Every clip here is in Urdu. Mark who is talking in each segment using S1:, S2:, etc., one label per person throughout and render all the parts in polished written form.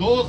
S1: 2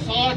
S1: 60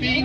S1: 3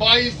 S1: 22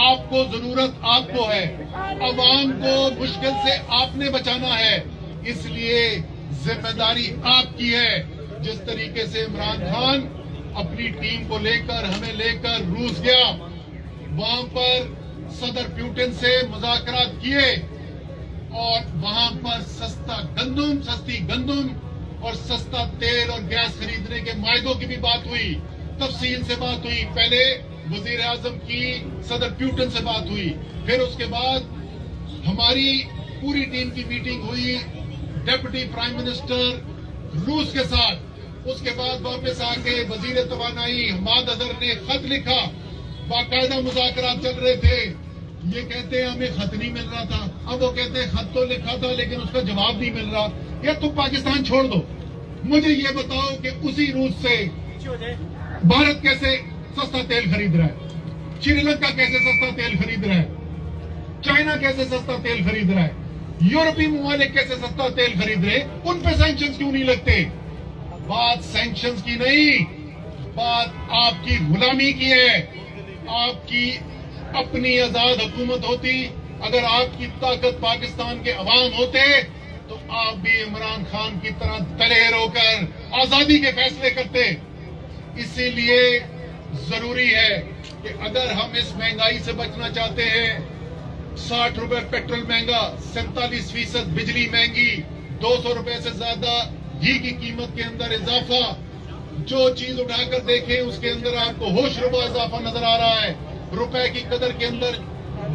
S1: آپ کو ضرورت آپ کو ہے, عوام کو مشکل سے آپ نے بچانا ہے, اس لیے ذمہ داری آپ کی ہے. جس طریقے سے عمران خان اپنی ٹیم کو لے کر ہمیں لے کر روس گیا, وہاں پر صدر پیوٹن سے مذاکرات کیے اور وہاں پر سستی گندم اور سستا تیل اور گیس خریدنے کے معاہدوں کی بھی بات ہوئی, تفصیل سے بات ہوئی. پہلے وزیر اعظم کی صدر پیوٹن سے بات ہوئی, پھر اس کے بعد ہماری پوری ٹیم کی میٹنگ ہوئی ڈپٹی پرائم منسٹر روس کے ساتھ. اس کے بعد واپس آ کے وزیر توانائی حماد اظہر نے خط لکھا, باقاعدہ مذاکرات چل رہے تھے. یہ کہتے ہیں ہمیں خط نہیں مل رہا تھا, اب وہ کہتے ہیں خط تو لکھا تھا لیکن اس کا جواب نہیں مل رہا. یا تم پاکستان چھوڑ دو, مجھے یہ بتاؤ کہ اسی روس سے بھارت کیسے سستا تیل خرید رہا ہے, سری لنکا کیسے سستا تیل خرید رہا ہے, چائنا کیسے سستا تیل خرید رہا ہے, یورپی ممالک کیسے سستا تیل خرید رہے, ان پہ سینکشنز کیوں نہیں لگتے؟ بات سینکشنز کی نہیں, بات آپ کی غلامی کی ہے. آپ کی اپنی آزاد حکومت ہوتی, اگر آپ کی طاقت پاکستان کے عوام ہوتے تو آپ بھی عمران خان کی طرح دلیر ہو کر آزادی کے فیصلے کرتے. اسی لیے ضروری ہے کہ اگر ہم اس مہنگائی سے بچنا چاہتے ہیں, 60 روپے پیٹرول مہنگا, 47% بجلی مہنگی, 200 روپے سے زیادہ گھی کی قیمت کے اندر اضافہ, جو چیز اٹھا کر دیکھیں اس کے اندر آپ کو ہوش ربا اضافہ نظر آ رہا ہے. روپے کی قدر کے اندر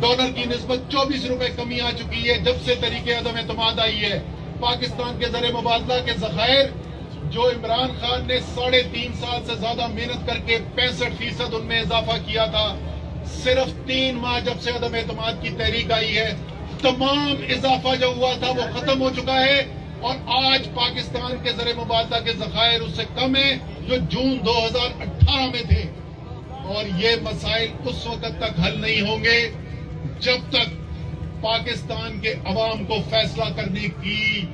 S1: ڈالر کی نسبت 24 روپے کمی آ چکی ہے جب سے طریقے عدم اعتماد آئی ہے. پاکستان کے زر مبادلہ کے ذخائر جو عمران خان نے 3.5 سال سے زیادہ محنت کر کے 65% ان میں اضافہ کیا تھا, صرف 3 ماہ جب سے عدم اعتماد کی تحریک آئی ہے تمام اضافہ جو ہوا تھا وہ ختم ہو چکا ہے, اور آج پاکستان کے زر مبادلہ کے ذخائر اس سے کم ہیں جو جون 2018 میں تھے. اور یہ مسائل اس وقت تک حل نہیں ہوں گے جب تک پاکستان کے عوام کو فیصلہ کرنے کی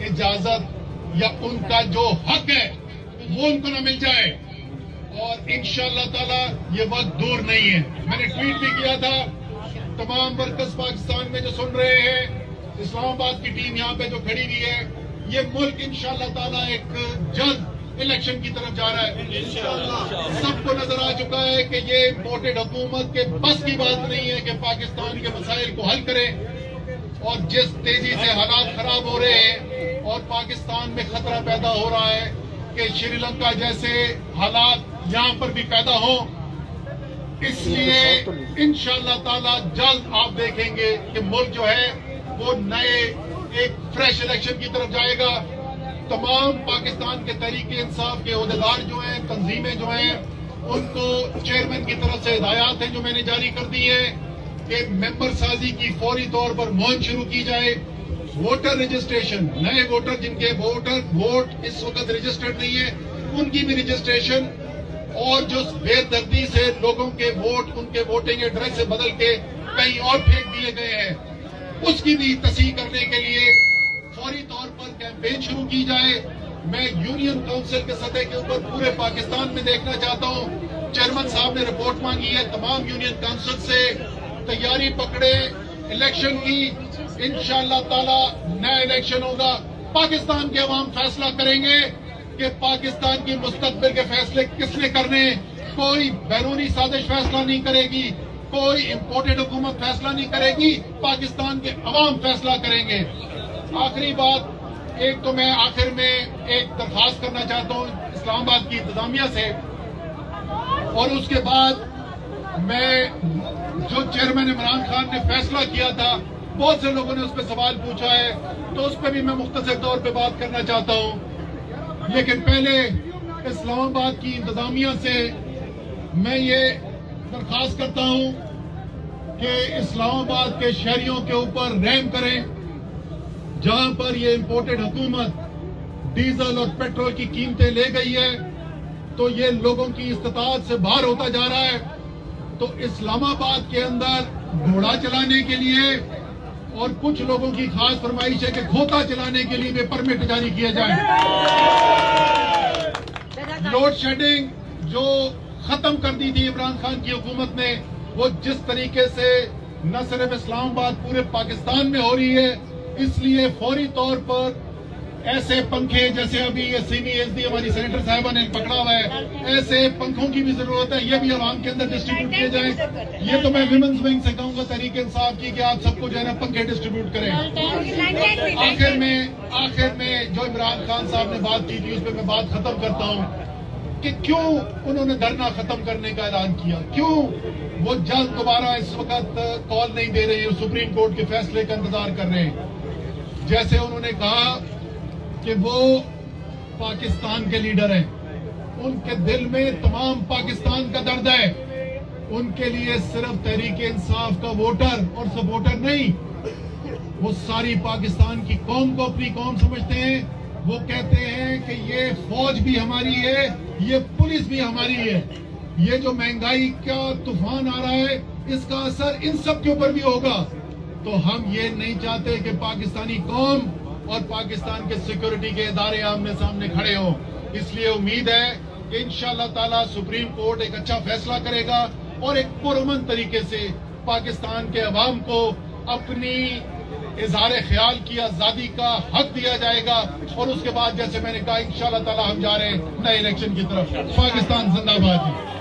S1: اجازت یا ان کا جو حق ہے وہ ان کو نہ مل جائے. اور انشاءاللہ تعالی یہ وقت دور نہیں ہے. میں نے ٹویٹ بھی کیا تھا, تمام ورکرز پاکستان میں جو سن رہے ہیں, اسلام آباد کی ٹیم یہاں پہ جو کھڑی ہوئی ہے, یہ ملک انشاءاللہ تعالی ایک جلد الیکشن کی طرف جا رہا ہے. سب کو نظر آ چکا ہے کہ یہ امپورٹڈ حکومت کے بس کی بات نہیں ہے کہ پاکستان کے مسائل کو حل کرے, اور جس تیزی سے حالات خراب ہو رہے ہیں اور پاکستان میں خطرہ پیدا ہو رہا ہے کہ شری لنکا جیسے حالات یہاں پر بھی پیدا ہوں, اس لیے انشاءاللہ تعالی جلد آپ دیکھیں گے کہ ملک جو ہے وہ نئے ایک فریش الیکشن کی طرف جائے گا. تمام پاکستان کے تحریک انصاف کے عہدیدار جو ہیں, تنظیمیں جو ہیں, ان کو چیئرمین کی طرف سے ہدایات ہیں جو میں نے جاری کر دی ہیں کہ ممبر سازی کی فوری طور پر مہم شروع کی جائے. ووٹر رجسٹریشن, نئے ووٹر جن کے ووٹ اس وقت رجسٹرڈ نہیں ہے ان کی بھی رجسٹریشن, اور جو بے دردی سے لوگوں کے ووٹ ان کے ووٹنگ ایڈریس سے بدل کے کہیں اور پھینک دیے گئے ہیں اس کی بھی تصحیح کرنے کے لیے فوری طور پر کیمپین شروع کی جائے. میں یونین کونسل کے سطح کے اوپر پورے پاکستان میں دیکھنا چاہتا ہوں, چیئرمین صاحب نے رپورٹ مانگی ہے تمام یونین کونسل سے, تیاری پکڑے الیکشن کی. انشاءاللہ تعالی نیا الیکشن ہوگا, پاکستان کے عوام فیصلہ کریں گے کہ پاکستان کی مستقبل کے فیصلے کس نے کرنے. کوئی بیرونی سازش فیصلہ نہیں کرے گی, کوئی امپورٹڈ حکومت فیصلہ نہیں کرے گی, پاکستان کے عوام فیصلہ کریں گے. آخری بات, ایک تو میں آخر میں ایک درخواست کرنا چاہتا ہوں اسلام آباد کی انتظامیہ سے, اور اس کے بعد میں جو چیئرمین عمران خان نے فیصلہ کیا تھا, بہت سے لوگوں نے اس پہ سوال پوچھا ہے تو اس پہ بھی میں مختصر طور پہ بات کرنا چاہتا ہوں. لیکن پہلے اسلام آباد کی انتظامیہ سے میں یہ درخواست کرتا ہوں کہ اسلام آباد کے شہریوں کے اوپر رحم کریں. جہاں پر یہ امپورٹڈ حکومت ڈیزل اور پیٹرول کی قیمتیں لے گئی ہے تو یہ لوگوں کی استطاعت سے باہر ہوتا جا رہا ہے. تو اسلام آباد کے اندر گھوڑا چلانے کے لیے اور کچھ لوگوں کی خاص فرمائش ہے کہ کھوتا چلانے کے لیے بھی پرمٹ جاری کیا جائے. لوڈ شیڈنگ جو ختم کر دی تھی عمران خان کی حکومت نے, وہ جس طریقے سے نہ صرف اسلام آباد پورے پاکستان میں ہو رہی ہے، اس لیے فوری طور پر ایسے پنکھے جیسے ابھی یہ سینی ایس ڈی ہماری سینیٹر صاحبہ نے پکڑا ہوا ہے، ایسے پنکھوں کی بھی ضرورت ہے، یہ بھی عوام کے اندر ڈسٹریبیوٹ کیے جائیں۔ یہ تو میں ویمنز ونگ سے کہوں گا تحریک انصاف کی کہ آپ سب کو جو ہے نا پنکھے ڈسٹریبیوٹ کریں۔ آخر میں جو عمران خان صاحب نے بات کی تھی اس پہ میں بات ختم کرتا ہوں کہ کیوں انہوں نے دھرنا ختم کرنے کا اعلان کیا، کیوں وہ جلد دوبارہ اس وقت کال نہیں دے رہے ہیں، سپریم کورٹ کے فیصلے کا انتظار کر رہے ہیں۔ جیسے انہوں نے کہا کہ وہ پاکستان کے لیڈر ہیں، ان کے دل میں تمام پاکستان کا درد ہے، ان کے لیے صرف تحریک انصاف کا ووٹر اور سپورٹر نہیں، وہ ساری پاکستان کی قوم کو اپنی قوم سمجھتے ہیں۔ وہ کہتے ہیں کہ یہ فوج بھی ہماری ہے، یہ پولیس بھی ہماری ہے، یہ جو مہنگائی کا طوفان آ رہا ہے اس کا اثر ان سب کے اوپر بھی ہوگا۔ تو ہم یہ نہیں چاہتے کہ پاکستانی قوم اور پاکستان کے سیکورٹی کے ادارے آمنے سامنے کھڑے ہوں۔ اس لیے امید ہے کہ انشاءاللہ تعالی سپریم کورٹ ایک اچھا فیصلہ کرے گا اور ایک پرامن طریقے سے پاکستان کے عوام کو اپنی اظہار خیال کی آزادی کا حق دیا جائے گا، اور اس کے بعد جیسے میں نے کہا انشاءاللہ تعالی ہم جا رہے ہیں نئے الیکشن کی طرف۔ پاکستان زندہ باد۔